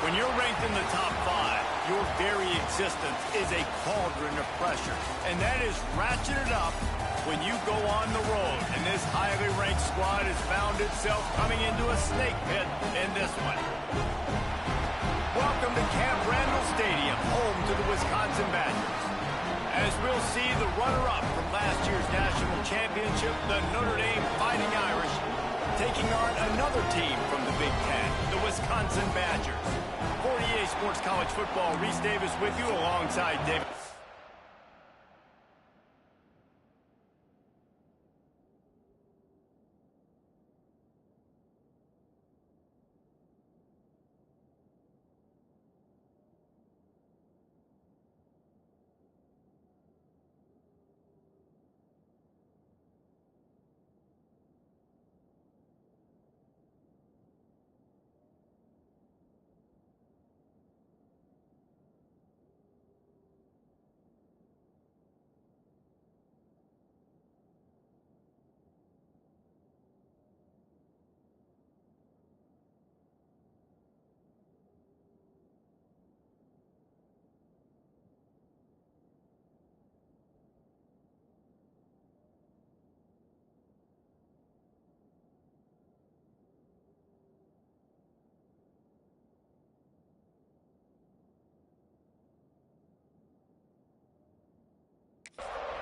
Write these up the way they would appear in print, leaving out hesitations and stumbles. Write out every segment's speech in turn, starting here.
When you're ranked in the top 5, your very existence is a cauldron of pressure. And that is ratcheted up when you go on the road. And this highly ranked squad has found itself coming into a snake pit in this one. Welcome to Camp Randall Stadium, home to the Wisconsin Badgers. As we'll see the runner-up from last year's national championship, the Notre Dame Fighting Irish, taking on another team from the Big Ten, the Wisconsin Badgers. 48 Sports College Football, Reese Davis with you alongside David.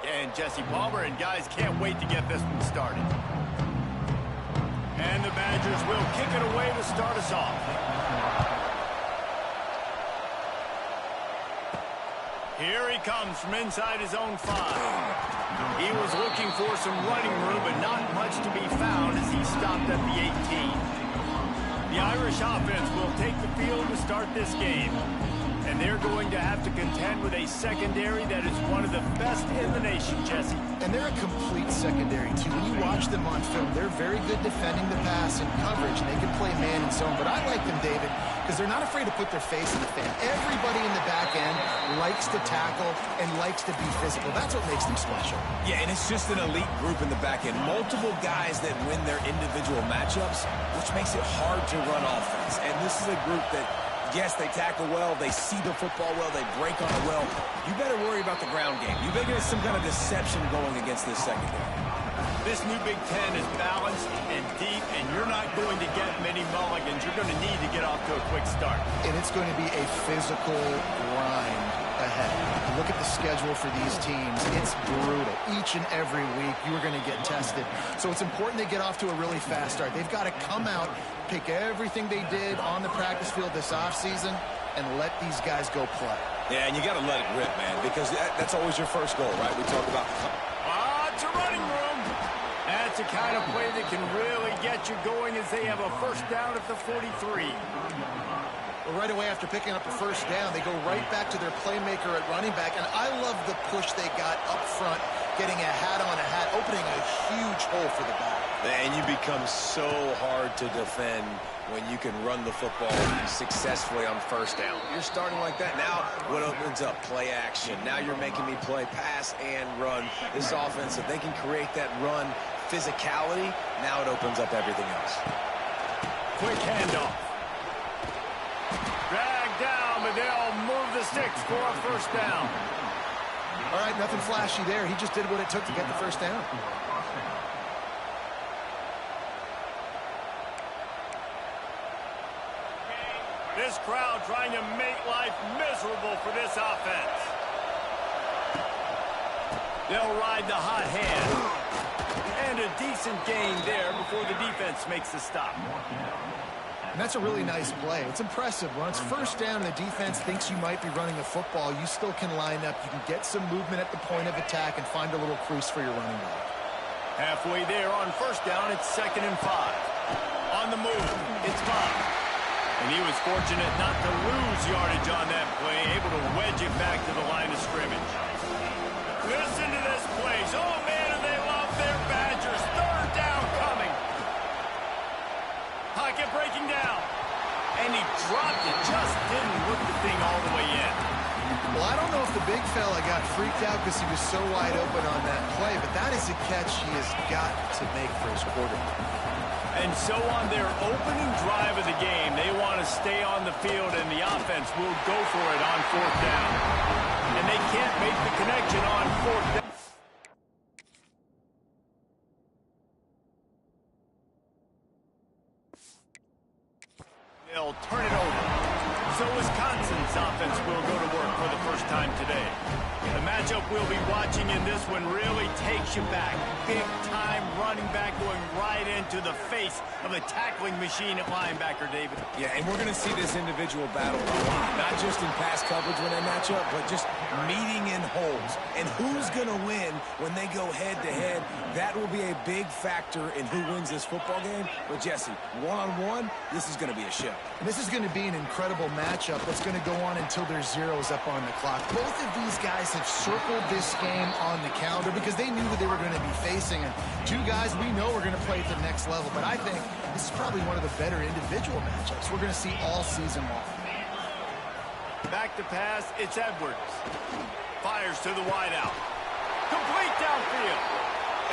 And Jesse Palmer and guys can't wait to get this one started. And the Badgers will kick it away to start us off. Here he comes from inside his own 5. He was looking for some running room, but not much to be found as he stopped at the 18. The Irish offense will take the field to start this game. And they're going to have to contend with a secondary that is one of the best in the nation, Jesse. And they're a complete secondary, too. When you watch them on film, they're very good defending the pass and coverage, and they can play man and zone. But I like them, David, because they're not afraid to put their face in the fan. Everybody in the back end likes to tackle and likes to be physical. That's what makes them special. Yeah, and it's just an elite group in the back end. Multiple guys that win their individual matchups, which makes it hard to run offense. And this is a group that, yes, they tackle well, they see the football well, they break on it well. You better worry about the ground game. You better get some kind of deception going against this secondary. This new Big Ten is balanced and deep, and you're not going to get many mulligans. You're going to need to get off to a quick start. And it's going to be a physical grind ahead. Look at the schedule for these teams. It's brutal. Each and every week, you are going to get tested. So it's important they get off to a really fast start. They've got to come out, pick everything they did on the practice field this offseason, and let these guys go play. Yeah, and you got to let it rip, man, because that's always your first goal, right? We talk about... It's a running room. That's the kind of play that can really get you going as they have a first down at the 43. Well, right away after picking up the first down, they go right back to their playmaker at running back. And I love the push they got up front, getting a hat on a hat, opening a huge hole for the back. And you become so hard to defend when you can run the football successfully on first down. You're starting like that. Now what opens up? Play action. Now you're making me play pass and run. This offense, if they can create that run physicality, now it opens up everything else. Quick handoff. Drag down, but they'll move the sticks for a first down. All right, nothing flashy there. He just did what it took to get the first down. This crowd trying to make life miserable for this offense. They'll ride the hot hand. And a decent gain there before the defense makes the stop. And that's a really nice play. It's impressive. When it's first down and the defense thinks you might be running a football, you still can line up. You can get some movement at the point of attack and find a little crease for your running back. Halfway there on first down, it's 2nd and 5. On the move, it's Bob. And he was fortunate not to lose yardage on that play, able to wedge it back to the line of scrimmage. Listen to this place. Oh, man, and they love their Badgers. 3rd down coming. Pocket breaking down. And he dropped it. Just didn't look the thing all the way in. Well, I don't know if the big fella got freaked out because he was so wide open on that play, but that is a catch he has got to make for his quarterback. And so on their opening drive of the game, they want to stay on the field, and the offense will go for it on 4th down. And they can't make the connection on 4th down. They'll turn it over. So Wisconsin's offense will go to work for the first time today. The matchup we'll be watching in this one really takes you back. Big-time running back going right into the face of a tackling machine at linebacker, David. Yeah, and we're going to see this individual battle a lot. Not just in pass coverage when they match up, but just meeting in holes. And who's going to win when they go head-to-head? That will be a big factor in who wins this football game. But, Jesse, one-on-one, this is going to be a show. And this is going to be an incredible matchup that's going to go on until there's zeros up on the clock. Both of these guys have circled this game on the calendar because they knew who they were going to be facing. And two guys we know are going to play at the next level. But I think this is probably one of the better individual matchups we're going to see all season long. Back to pass, it's Edwards. Fires to the wideout. Complete downfield.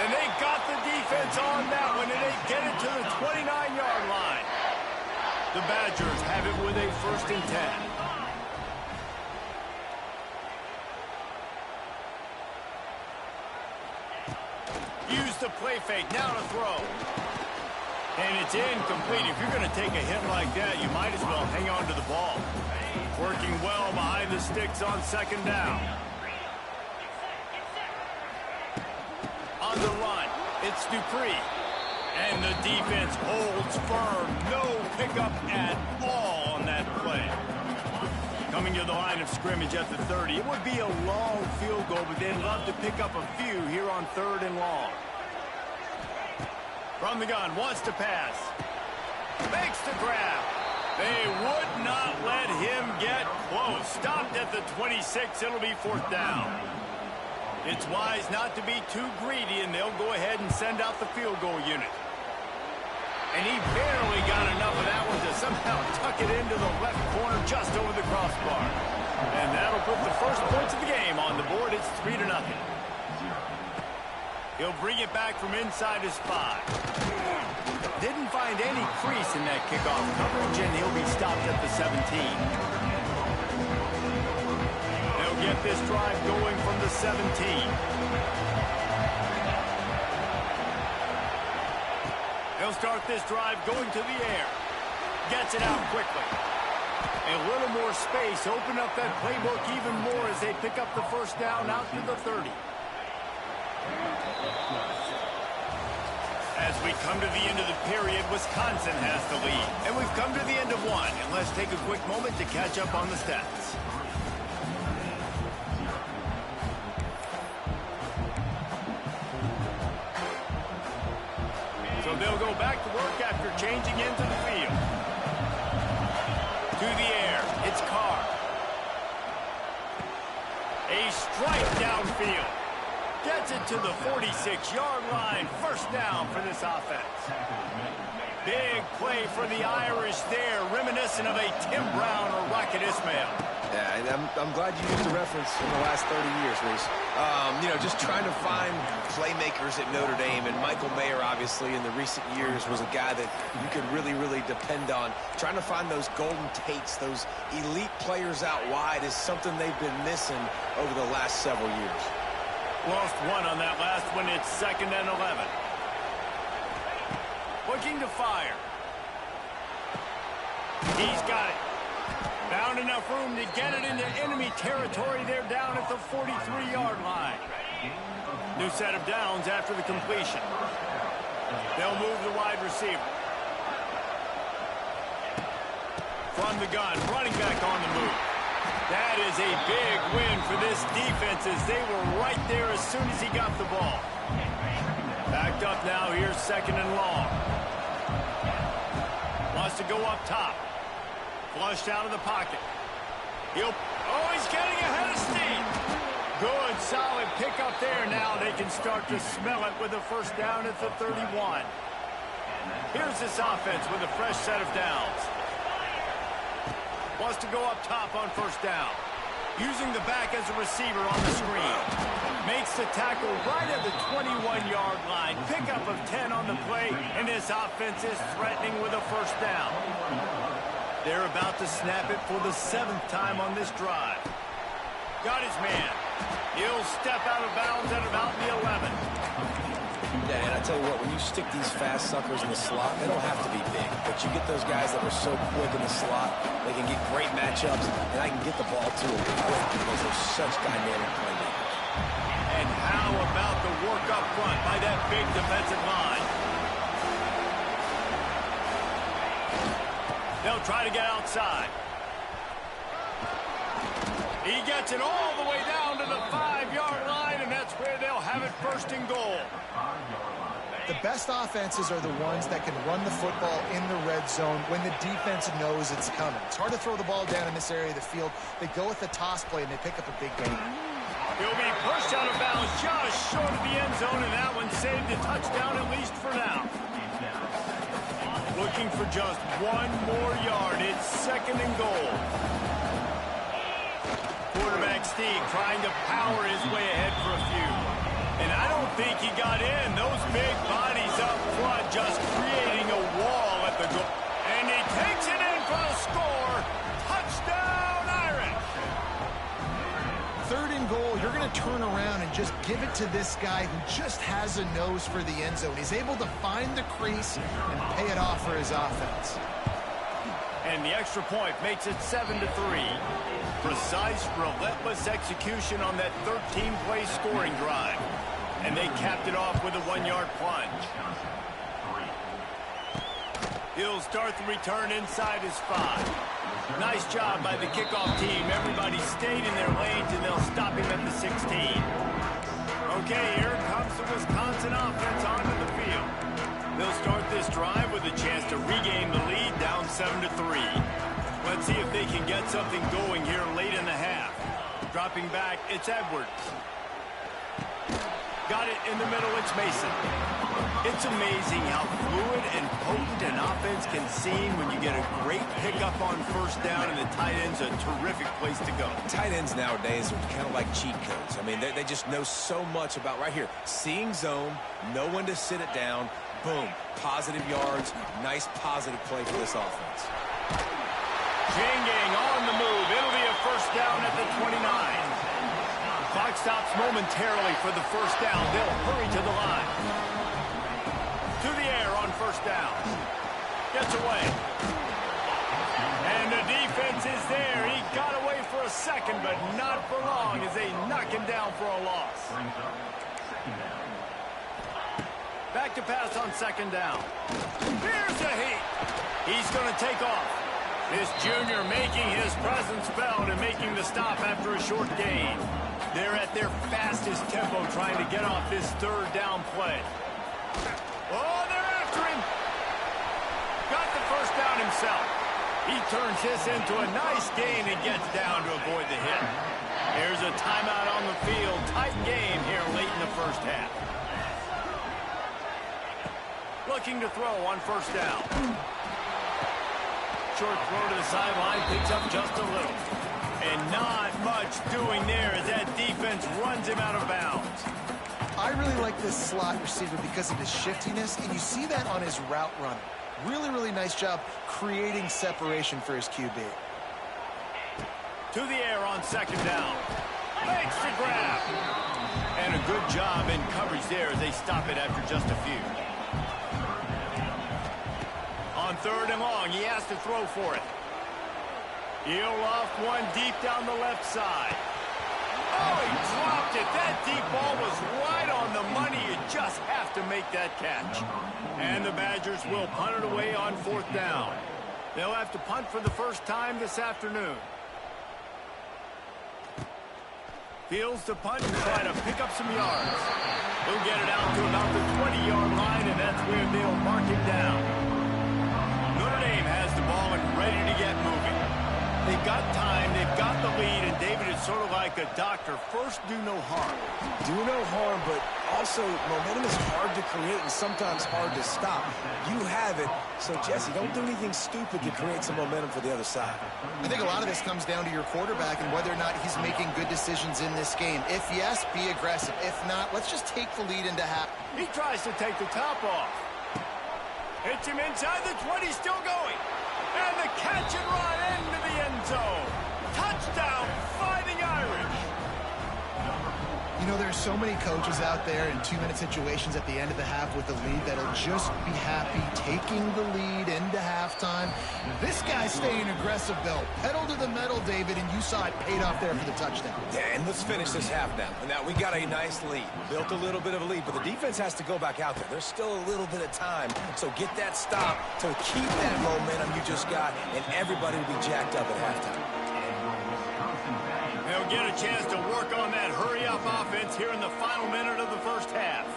And they got the defense on that one, and they get it to the 29-yard line. The Badgers have it with a 1st and 10. Use the play fake, now to throw. And it's incomplete. If you're going to take a hit like that, you might as well hang on to the ball. Working well behind the sticks on 2nd down. On the run, it's Dupree. And the defense holds firm. No pickup at all on that play. Coming to the line of scrimmage at the 30. It would be a long field goal, but they'd love to pick up a few here on 3rd and long. From the gun, wants to pass. Makes the grab. They would not let him get close. Stopped at the 26. It'll be 4th down. It's wise not to be too greedy, and they'll go ahead and send out the field goal unit. And he barely got enough of that one to somehow tuck it into the left corner just over the crossbar. And that'll put the first points of the game on the board. It's 3-0. He'll bring it back from inside his 5. Didn't find any crease in that kickoff coverage, and he'll be stopped at the 17. They'll get this drive going from the 17. He'll start this drive going to the air. Gets it out quickly. A little more space. Open up that playbook even more as they pick up the 1st down out to the 30. As we come to the end of the period, Wisconsin has the lead. And we've come to the end of one. And let's take a quick moment to catch up on the stats. So they'll go back to work after changing into the field. To the air, it's Carr. A strike downfield. Gets it to the 46-yard line. 1st down for this offense. Big play for the Irish there, reminiscent of a Tim Brown or Rocket Ismail. Yeah, and I'm glad you used the reference in the last 30 years, Reese. You know, just trying to find playmakers at Notre Dame, and Michael Mayer, obviously, in the recent years, was a guy that you could really, really depend on. Trying to find those golden Tates, those elite players out wide is something they've been missing over the last several years. Lost one on that last one. It's 2nd and 11. Looking to fire. He's got it. Found enough room to get it into enemy territory. They're down at the 43-yard line. New set of downs after the completion. They'll move the wide receiver. From the gun, running back on the move. That is a big win for this defense as they were right there as soon as he got the ball. Backed up now, here's 2nd and long. Wants to go up top. Flushed out of the pocket. He's getting ahead of steam. Good, solid pickup there. Now they can start to smell it with a 1st down at the 31. Here's this offense with a fresh set of downs. Wants to go up top on 1st down. Using the back as a receiver on the screen. Makes the tackle right at the 21-yard line. Pickup of 10 on the play, and this offense is threatening with a first down. They're about to snap it for the 7th time on this drive. Got his man. He'll step out of bounds at about the 11. Yeah, and I tell you what, when you stick these fast suckers in the slot, they don't have to be big. But you get those guys that are so quick in the slot, they can get great matchups, and I can get the ball to them quick because they're such dynamic playmakers. And how about the work up front by that big defensive line? They'll try to get outside. He gets it all the way down to the 5-yard line, and that's where they'll have it first and goal. The best offenses are the ones that can run the football in the red zone when the defense knows it's coming. It's hard to throw the ball down in this area of the field. They go with the toss play, and they pick up a big gain. He'll be pushed out of bounds just short of the end zone, and that one saved a touchdown at least for now. Looking for just one more yard. It's 2nd and goal. Quarterback Steve trying to power his way ahead for a few. And I don't think he got in. Those big bodies up front just creating a wall at the goal. And he takes it in for the score. Touchdown, Irish. 3rd and goal, you're going to turn around and just give it to this guy who just has a nose for the end zone. He's able to find the crease and pay it off for his offense. And the extra point makes it 7-3. Precise, relentless execution on that 13-play scoring drive. And they capped it off with a 1-yard plunge. He'll start the return inside his 5. Nice job by the kickoff team. Everybody stayed in their lanes, and they'll stop him at the 16. Okay, here comes the Wisconsin offense onto the field. They'll start this drive with a chance to regain the lead, down 7-3. Let's see if they can get something going here late in the half. Dropping back, it's Edwards. Got it in the middle, it's Mason. It's amazing how fluid and potent an offense can seem when you get a great pickup on first down, and the tight end's a terrific place to go. Tight ends nowadays are kind of like cheat codes. I mean, they just know so much about right here. Seeing zone, know when to sit it down, boom, positive yards, nice positive play for this offense. Jangang on the move. It'll be a first down at the 29. The clock stops momentarily for the first down. They'll hurry to the line. To the air on first down. Gets away. And the defense is there. He got away for a second, but not for long as they knock him down for a loss. Back to pass on 2nd down. Here's the heat. He's going to take off. This junior making his presence felt and making the stop after a short gain. They're at their fastest tempo trying to get off this 3rd down play. Oh, they're after him. Got the first down himself. He turns this into a nice gain and gets down to avoid the hit. Here's a timeout on the field. Tight game here late in the first half. Looking to throw on first down. Short throw to the sideline, picks up just a little. And not much doing there as that defense runs him out of bounds. I really like this slot receiver because of his shiftiness, and you see that on his route running. Really, really nice job creating separation for his QB. To the air on 2nd down. Makes the grab. And a good job in coverage there as they stop it after just a few. On 3rd and long, he has to throw for it. He'll loft one deep down the left side. Oh, he dropped it. That deep ball was right on the money. You just have to make that catch. And the Badgers will punt it away on 4th down. They'll have to punt for the first time this afternoon. Fields to punt and try to pick up some yards. He'll get it out to about the 20-yard line, and that's where they'll mark it down. Notre Dame has the ball and ready to get moving. They've got time, they've got the lead, and David is sort of like a doctor. First, do no harm. Do no harm, but also momentum is hard to create and sometimes hard to stop. You have it, so Jesse, don't do anything stupid to create some momentum for the other side. I think a lot of this comes down to your quarterback and whether or not he's making good decisions in this game. If yes, be aggressive. If not, let's just take the lead into half. He tries to take the top off. Hits him inside the 20, still going. And the catch and run into the end zone. Touchdown, Fighting Irish. You know, there's so many coaches out there in 2-minute situations at the end of the half with the lead that'll just be happy taking the lead into halftime. This guy's staying aggressive, though. Pedal to the metal, David, and you saw it paid off there for the touchdown. Yeah, and let's finish this half now. And now we got a nice lead. Built a little bit of a lead, but the defense has to go back out there. There's still a little bit of time. So get that stop to keep that momentum you just got, and everybody will be jacked up at halftime. They'll get a chance to work on that hurry-up offense here in the final minute of the first half.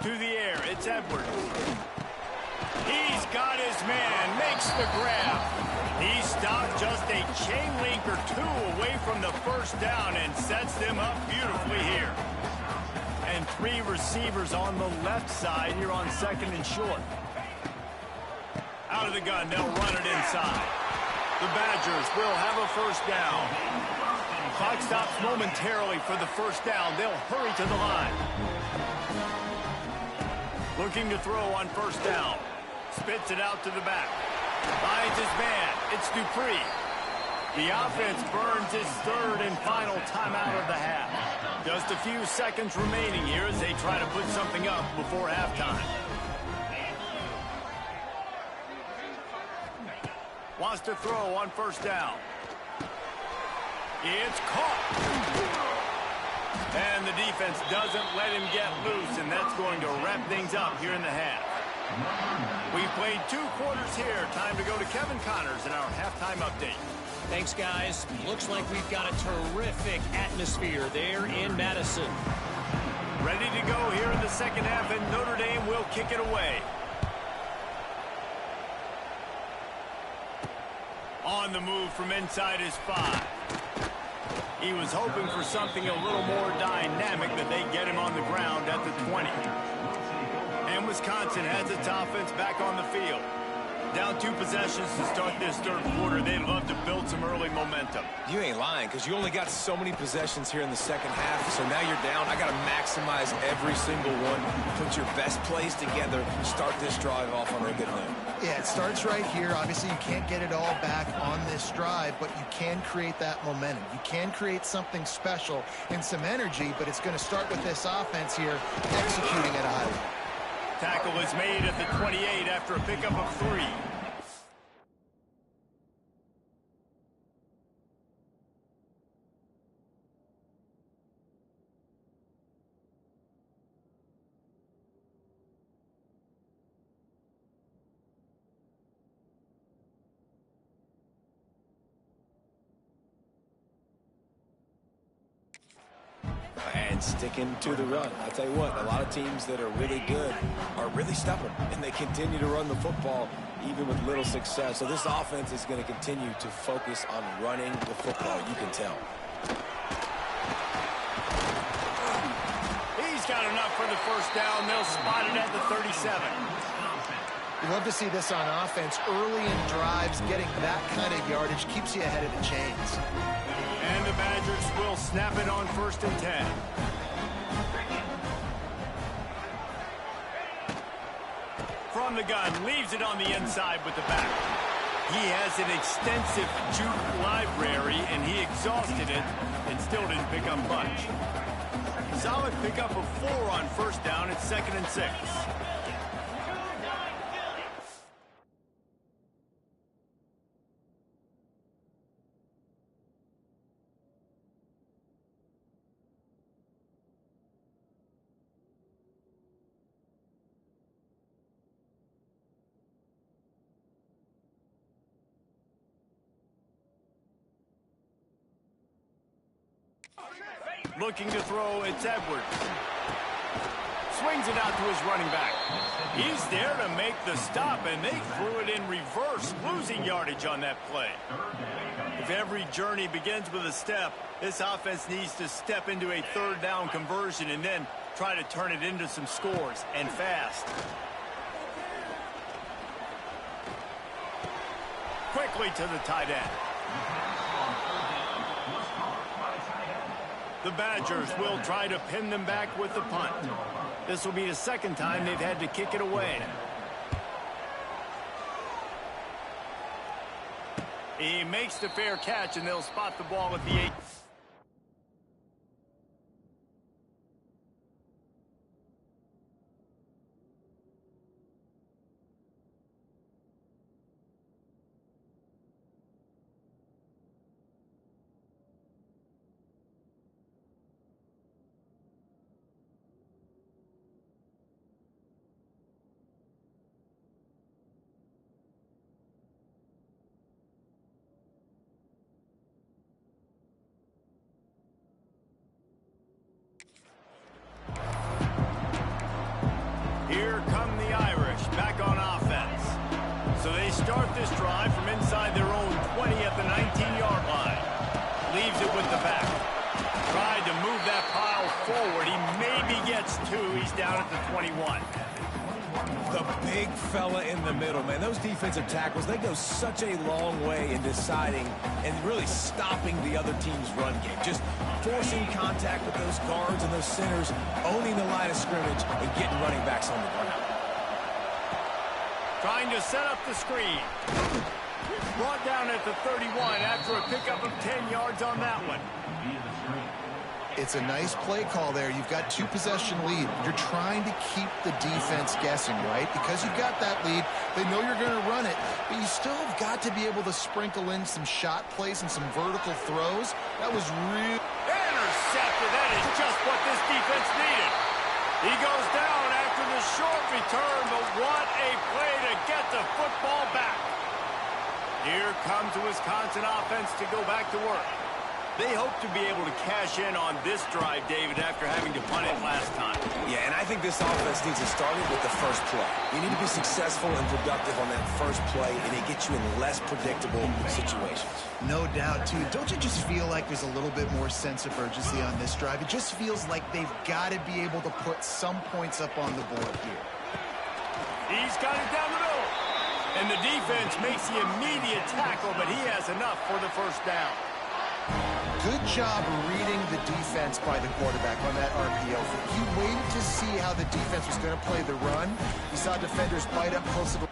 To the air, it's Edwards. He's got his man, makes the grab. He stopped just a chain link or two away from the first down and sets them up beautifully here. And 3 receivers on the left side here on second and short. Out of the gun, they'll run it inside. The Badgers will have a first down. Clock stops momentarily for the first down. They'll hurry to the line. Looking to throw on first down. Spits it out to the back. Finds his man. It's Dupree. The offense burns its third and final timeout of the half. Just a few seconds remaining here as they try to put something up before halftime. Wants to throw on first down. It's caught. And the defense doesn't let him get loose, and that's going to wrap things up here in the half. We played 2 quarters here. Time to go to Kevin Connors in our halftime update. Thanks, guys. Looks like we've got a terrific atmosphere there in Madison. Ready to go here in the second half, and Notre Dame will kick it away. On the move from inside his 5. He was hoping for something a little more dynamic, but they get him on the ground at the 20. And Wisconsin has its offense back on the field. Down 2 possessions to start this third quarter. They'd love to build some early momentum. You ain't lying, because you only got so many possessions here in the second half, so now you're down. I got to maximize every single one. Put your best plays together. Start this drive off on a good note. Yeah, it starts right here. Obviously, you can't get it all back on this drive, but you can create that momentum. You can create something special and some energy, but it's going to start with this offense here executing at a high level. Tackle is made at the 28 after a pickup of 3. And sticking to the run. I'll tell you what, a lot of teams that are really good are really stubborn, and they continue to run the football even with little success. So this offense is going to continue to focus on running the football, you can tell. He's got enough for the first down. They'll spot it at the 37. You love to see this on offense. Early in drives, getting that kind of yardage keeps you ahead of the chains. And the Badgers will snap it on 1st and 10. From the gun, leaves it on the inside with the back. He has an extensive juke library, and he exhausted it and still didn't pick up much. Solid pickup of 4 on first down. It's 2nd and 6. Looking to throw, it's Edwards. swings it out to his running back. He's there to make the stop, and they threw it in reverse, losing yardage on that play. If every journey begins with a step, this offense needs to step into a third down conversion and then try to turn it into some scores, and fast. Quickly to the tight end. The Badgers will try to pin them back with the punt. This will be the second time they've had to kick it away. He makes the fair catch, and they'll spot the ball at the 8. Here come the Irish back on offense. So they start this drive from inside their own 20 at the 19-yard line. Leaves it with the back. Tried to move that pile forward. He maybe gets 2. He's down at the 21. The big fella in the middle, man. Those defensive tackles, they go such a long way in deciding and really stopping the other team's run game. Just forcing contact with those guards and those centers, owning the line of scrimmage, and getting running backs on the ground. Trying to set up the screen. Brought down at the 31 after a pickup of 10 yards on that one. It's a nice play call there. You've got 2-possession lead. You're trying to keep the defense guessing, right? Because you've got that lead, they know you're going to run it, but you still have got to be able to sprinkle in some shot plays and some vertical throws. That was really... Intercepted. That is just what this defense needed. He goes down after the short return, but what a play to get the football back. Here comes the Wisconsin offense to go back to work. They hope to be able to cash in on this drive, David, after having to punt it last time. Yeah, and I think this offense needs to start it with the first play. You need to be successful and productive on that first play, and it gets you in less predictable situations. No doubt, too. Don't you just feel like there's a little bit more sense of urgency on this drive? It just feels like they've got to be able to put some points up on the board here. He's got it down the middle. And the defense makes the immediate tackle, but he has enough for the first down. Good job reading the defense by the quarterback on that RPO. He waited to see how the defense was going to play the run. He saw defenders bite up close to the...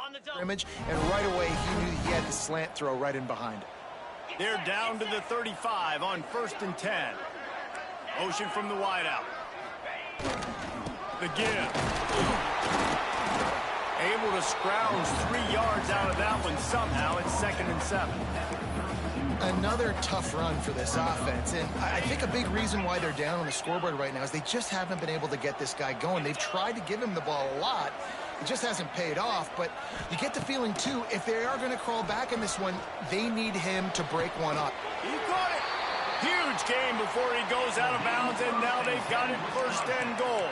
On the double. scrimmage, and right away he knew he had the slant throw right in behind it. They're down to the 35 on 1st and 10. Motion from the wideout. The give. Able to scrounge 3 yards out of that one somehow. It's 2nd and 7. Another tough run for this offense, and I think a big reason why they're down on the scoreboard right now is they just haven't been able to get this guy going. They've tried to give him the ball a lot. It just hasn't paid off, but you get the feeling, too, if they are going to crawl back in this one, they need him to break one up. He got it. Huge game before he goes out of bounds, and now they've got it 1st and goal.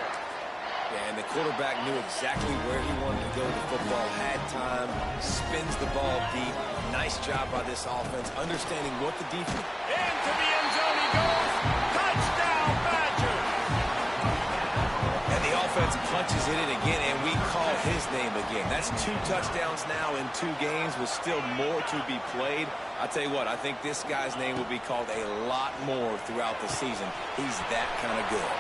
Yeah, and the quarterback knew exactly where he wanted to go with the football, had time, spins the ball deep. Nice job by this offense, understanding what the defense... Into the end zone he goes. Touchdown, Badgers. And the offense punches in it again, and we call his name again. That's 2 touchdowns now in 2 games with still more to be played. I'll tell you what, I think this guy's name will be called a lot more throughout the season. He's that kind of good.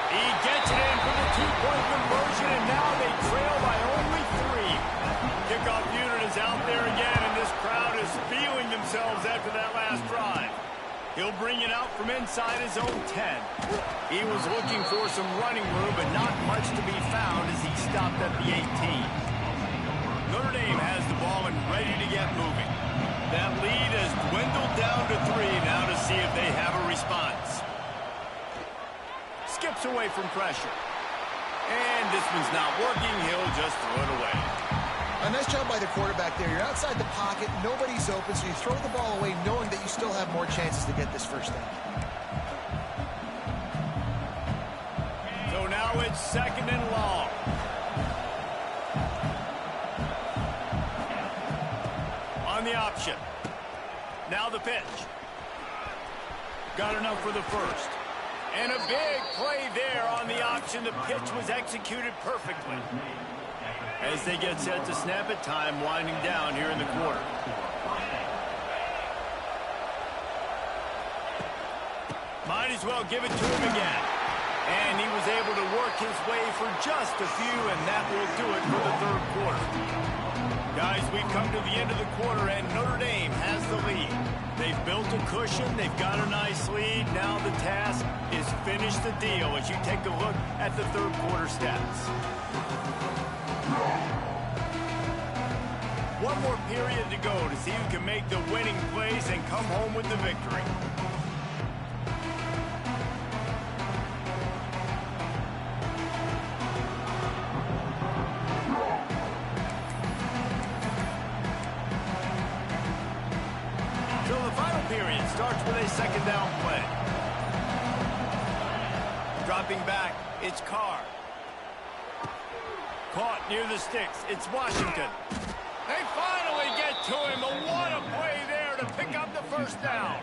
He gets it in for the 2-point conversion, and now they trail by only 3. Kickoff unit is out there again, and this crowd is feeling themselves He'll bring it out from inside his own 10. He was looking for some running room, but not much to be found as he stopped at the 18. Notre Dame has the ball and ready to get moving. That lead has dwindled down to 3 now to see if they have a response. Skips away from pressure. And this one's not working. He'll just throw it away. A nice job by the quarterback there. You're outside the pocket. Nobody's open, so you throw the ball away knowing that you still have more chances to get this first down. So now it's 2nd and long. On the option. Now the pitch. Got enough for the first. And a big play there on the option. The pitch was executed perfectly. As they get set to snap it, time winding down here in the quarter. Might as well give it to him again. And he was able to work his way for just a few, and that will do it for the 3rd quarter. Guys, we've come to the end of the quarter, and Notre Dame has the lead. They've built a cushion. They've got a nice lead. Now the task is finish the deal as you take a look at the 3rd quarter stats. One more period to go to see who can make the winning plays and come home with the victory. So the final period starts with a 2nd down play. Dropping back, it's Carr. Caught near the sticks, it's Washington. They finally get to him. What a play there to pick up the first down.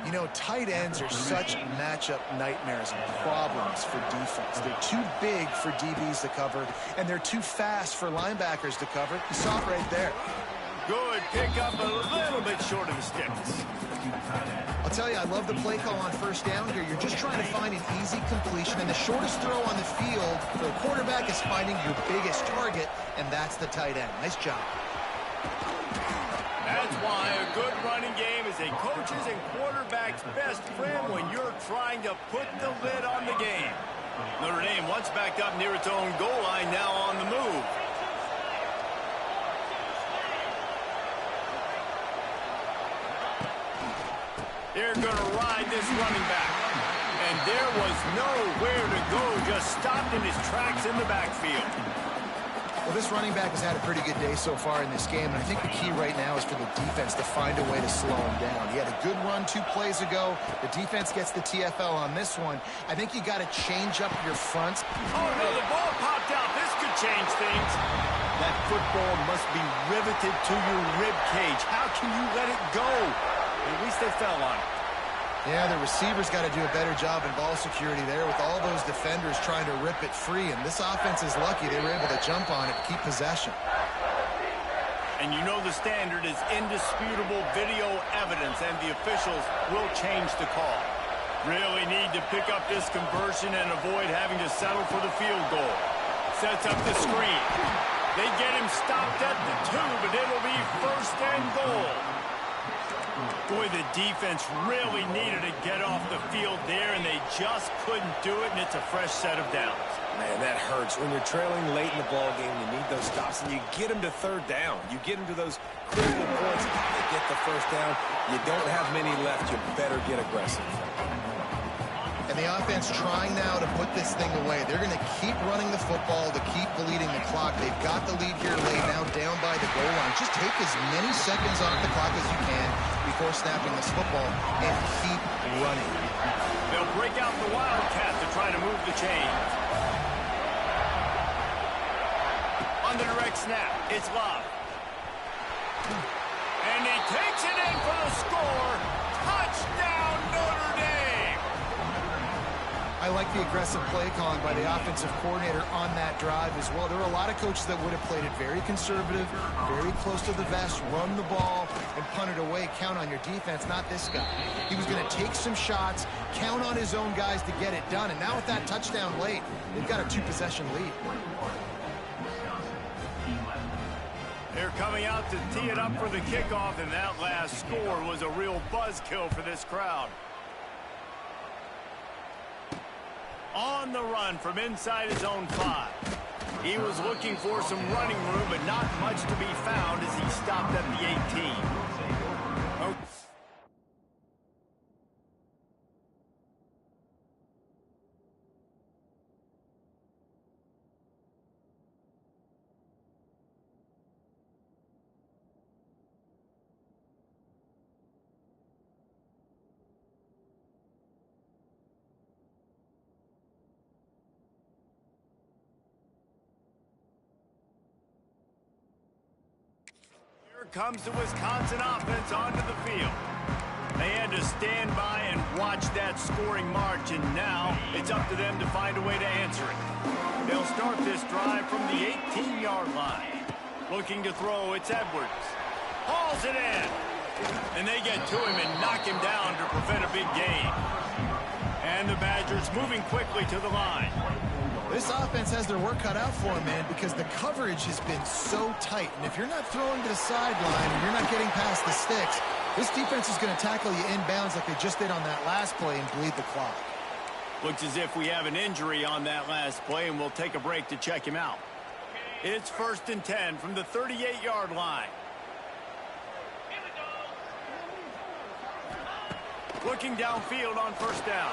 You know, tight ends are such matchup nightmares and problems for defense. They're too big for DBs to cover, and they're too fast for linebackers to cover. You saw it right there. Good pickup, a little bit short of the sticks. I'll tell you, I love the play call on first down here. You're just trying to find an easy completion, and the shortest throw on the field for the quarterback is finding your biggest target, and that's the tight end. Nice job. That's why a good running game is a coach's and quarterback's best friend when you're trying to put the lid on the game. Notre Dame once backed up near its own goal line, now on the move. They're going to ride this running back. And there was nowhere to go, just stopped in his tracks in the backfield. Well, this running back has had a pretty good day so far in this game, and I think the key right now is for the defense to find a way to slow him down. He had a good run 2 plays ago. The defense gets the TFL on this one. I think you got to change up your fronts. Oh, no, the ball popped out. This could change things. That football must be riveted to your rib cage. How can you let it go? At least they fell on it. Yeah, the receivers got to do a better job in ball security there with all those defenders trying to rip it free. And this offense is lucky they were able to jump on it, keep possession. And you know the standard is indisputable video evidence, and the officials will change the call. Really need to pick up this conversion and avoid having to settle for the field goal. Sets up the screen. They get him stopped at the 2, but it'll be 1st and goal. Boy, the defense really needed to get off the field there, and they just couldn't do it, and it's a fresh set of downs. Man, that hurts. When you're trailing late in the ball game, you need those stops, and you get them to 3rd down. You get them to those critical points, you get the 1st down. You don't have many left. You better get aggressive. And the offense trying now to put this thing away. They're going to keep running the football to keep bleeding the clock. They've got the lead here late, now down by the goal line. Just take as many seconds off the clock as you can before snapping this football and keep running. They'll break out the Wildcat to try to move the chains. On the direct snap, it's Love. And he takes it in for the score. Touchdown, Notre Dame! I like the aggressive play calling by the offensive coordinator on that drive as well. There were a lot of coaches that would have played it very conservative, very close to the vest, run the ball, and punt it away. Count on your defense, not this guy. He was going to take some shots, count on his own guys to get it done. And now with that touchdown late, they've got a 2-possession lead. They're coming out to tee it up for the kickoff, and that last score was a real buzzkill for this crowd. On the run from inside his own 5. He was looking for some running room, but not much to be found as he stopped at the 18. Oh. Comes the Wisconsin offense onto the field. They had to stand by and watch that scoring march, and now it's up to them to find a way to answer it. They'll start this drive from the 18-yard line. Looking to throw, it's Edwards. Hauls it in. And they get to him and knock him down to prevent a big gain. And the Badgers moving quickly to the line. This offense has their work cut out for them, man, because the coverage has been so tight. And if you're not throwing to the sideline and you're not getting past the sticks, this defense is going to tackle you inbounds like they just did on that last play and bleed the clock. Looks as if we have an injury on that last play, and we'll take a break to check him out. It's 1st and 10 from the 38-yard line. Looking downfield on 1st down.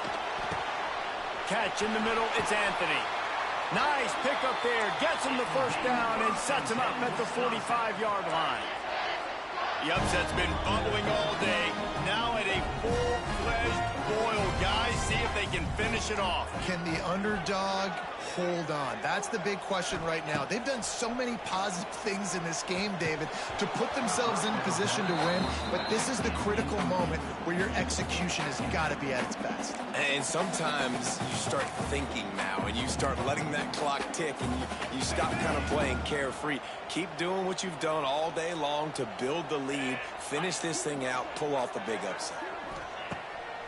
Catch in the middle, it's Anthony. Nice pickup there, gets him the 1st down and sets him up at the 45-yard line. The upset's been bubbling all day. Now at a full-fledged boil, guys. See if they can finish it off. Can the underdog hold on? That's the big question right now. They've done so many positive things in this game, David, to put themselves in position to win, but this is the critical moment where your execution has got to be at its best. And sometimes you start thinking now, and you start letting that clock tick, and you stop kind of playing carefree. Keep doing what you've done all day long to build the lead, finish this thing out, pull off the big upset.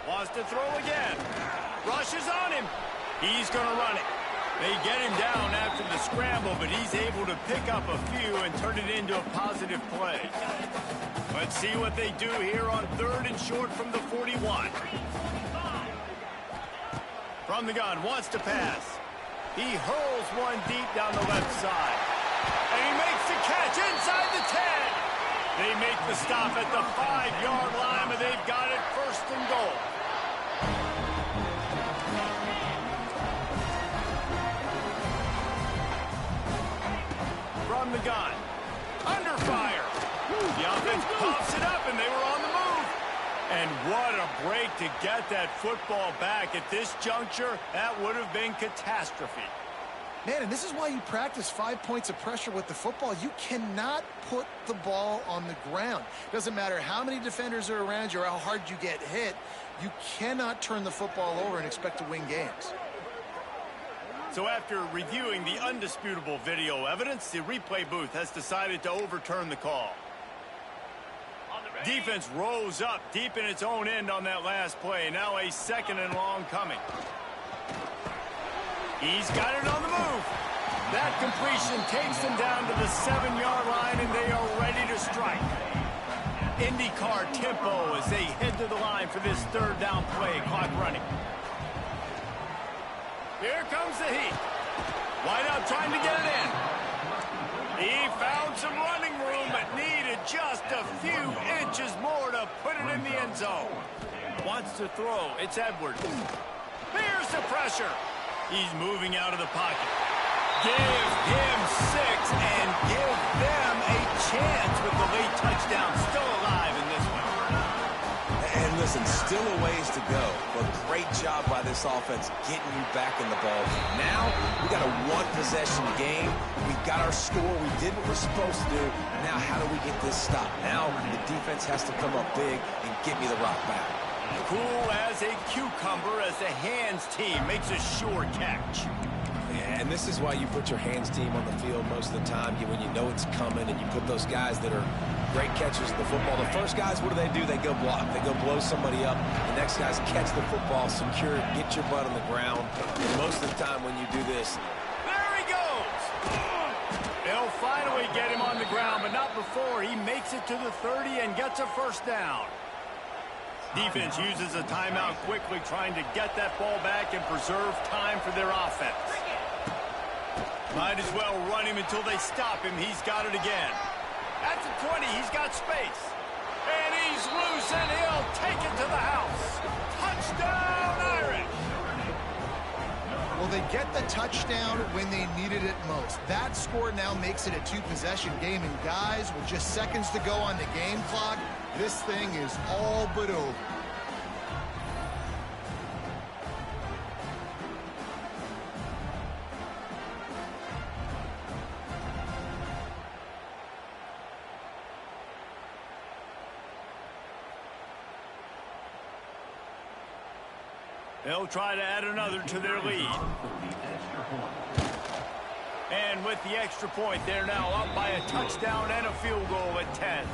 Wants to throw again. Rushes on him. He's going to run it. They get him down after the scramble, but he's able to pick up a few and turn it into a positive play. Let's see what they do here on 3rd and short from the 41. From the gun, wants to pass. He hurls one deep down the left side. And he makes the catch inside the 10. They make the stop at the 5-yard line, but they've got it 1st and goal. From the gun. Under fire. The offense pops it up, and they were on the move. And what a break to get that football back. At this juncture, that would have been catastrophe. Man, and this is why you practice 5 points of pressure with the football. You cannot put the ball on the ground. Doesn't matter how many defenders are around you or how hard you get hit. You cannot turn the football over and expect to win games. So after reviewing the undisputable video evidence, the replay booth has decided to overturn the call. Defense rose up deep in its own end on that last play. Now a 2nd and long coming. He's got it on the move. That completion takes them down to the 7-yard line, and they are ready to strike. IndyCar tempo as they head to the line for this 3rd down play. Clock running. Here comes the heat. Wideout trying to get it in. He found some running room, but needed just a few inches more to put it in the end zone. Wants to throw. It's Edwards. Here's the pressure. He's moving out of the pocket. Give him 6 and give them a chance with the late touchdown. Still alive in this one. And listen, still a ways to go, but great job by this offense getting you back in the ball. Now, we got a 1-possession game. We got our score. We did what we're supposed to do. Now, how do we get this stopped? Now, the defense has to come up big and get me the rock back. Cool as a cucumber as the hands team makes a sure catch. Yeah, and this is why you put your hands team on the field most of the time when you know it's coming, and you put those guys that are great catchers of the football. The first guys, what do? They go block. They go blow somebody up. The next guys catch the football, secure it, get your butt on the ground. And most of the time when you do this, there he goes. They'll They'll finally get him on the ground, but not before he makes it to the 30 and gets a first down. Defense uses a timeout quickly, trying to get that ball back and preserve time for their offense. Might as well run him until they stop him. He's got it again. At the 20, he's got space. And he's loose, and he'll take it to the house. Touchdown, Irish! Well, they get the touchdown when they needed it most. That score now makes it a two-possession game, and guys, with just seconds to go on the game clock, this thing is all but over. They'll try to add another to their lead. And with the extra point, they're now up by a touchdown and a field goal at 10.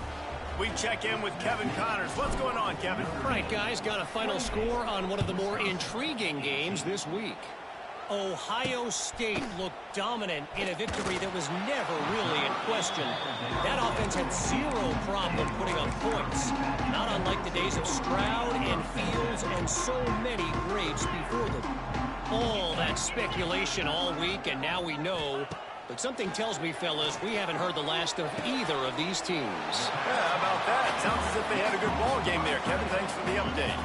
We check in with Kevin Connors. What's going on, Kevin? All right, guys, got a final score on one of the more intriguing games this week. Ohio State looked dominant in a victory that was never really in question. That offense had zero problem putting up points, not unlike the days of Stroud and Fields and so many greats before them. All that speculation all week, and now we know. But something tells me, fellas, we haven't heard the last of either of these teams. Yeah, how about that? Sounds as if they had a good ball game there, Kevin. Thanks for the update.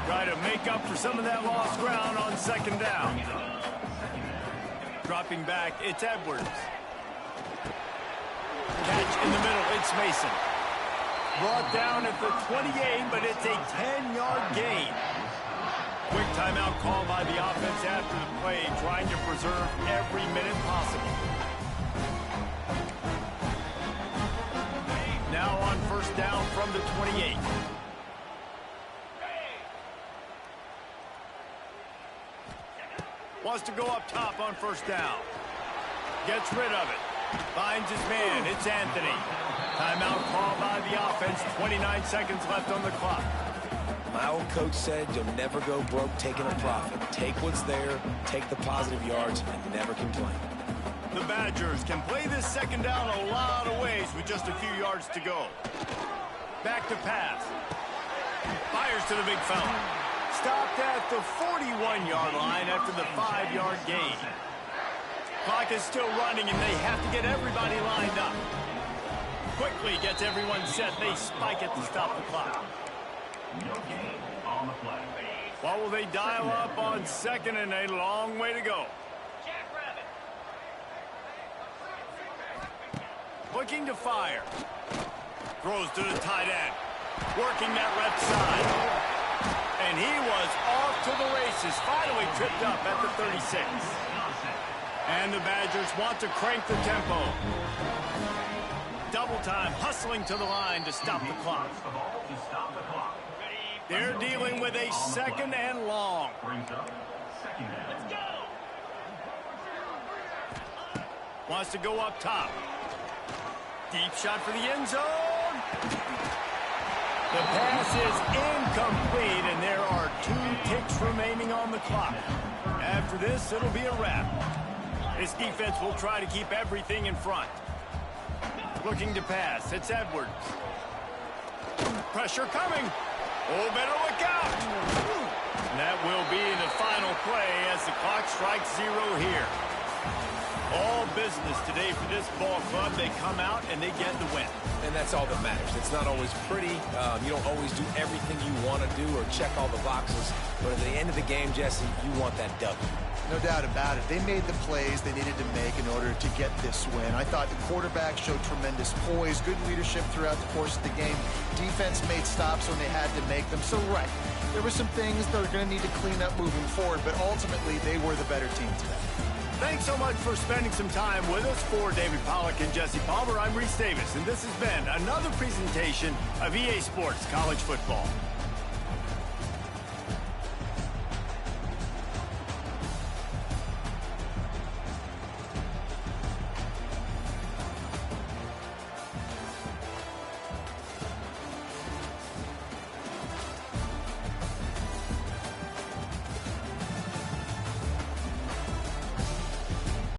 Try to make up for some of that lost ground on second down. Dropping back, it's Edwards. Catch in the middle, it's Mason. Brought down at the 28, but it's a 10-yard gain. Quick timeout call by the offense after the play, trying to preserve every minute possible. Now on first down from the 28. Wants to go up top on first down. Gets rid of it. Finds his man. It's Anthony. Timeout called by the offense. 29 seconds left on the clock. My old coach said you'll never go broke taking a profit. Take what's there, take the positive yards, and never complain. The Badgers can play this second down a lot of ways with just a few yards to go. Back to pass. Fires to the big fella. Stopped at the 41-yard line after the 5-yard gain. Clock is still running, and they have to get everybody lined up. Quickly gets everyone set. They spike it to stop the clock. What will they dial up on second and a long way to go? Looking to fire. Throws to the tight end. Working that left side. And he was off to the races. Finally tripped up at the 36. And the Badgers want to crank the tempo. Double time, hustling to the line to stop the clock. They're dealing with a second and long. Wants to go up top. Deep shot for the end zone. The pass is incomplete, and there are 2 ticks remaining on the clock. After this, it'll be a wrap. This defense will try to keep everything in front. Looking to pass. It's Edwards. Pressure coming. Oh, better look out. And that will be the final play as the clock strikes 0 here. All business today for this ball club. They come out and they get the win. And that's all that matters. It's not always pretty. You don't always do everything you want to do or check all the boxes. But at the end of the game, Jesse, you want that W. No doubt about it. They made the plays they needed to make in order to get this win. I thought the quarterback showed tremendous poise, good leadership throughout the course of the game. Defense made stops when they had to make them. So, right, there were some things they're going to need to clean up moving forward, but ultimately they were the better team today. Thanks so much for spending some time with us. For David Pollack and Jesse Palmer, I'm Reese Davis, and this has been another presentation of EA Sports College Football.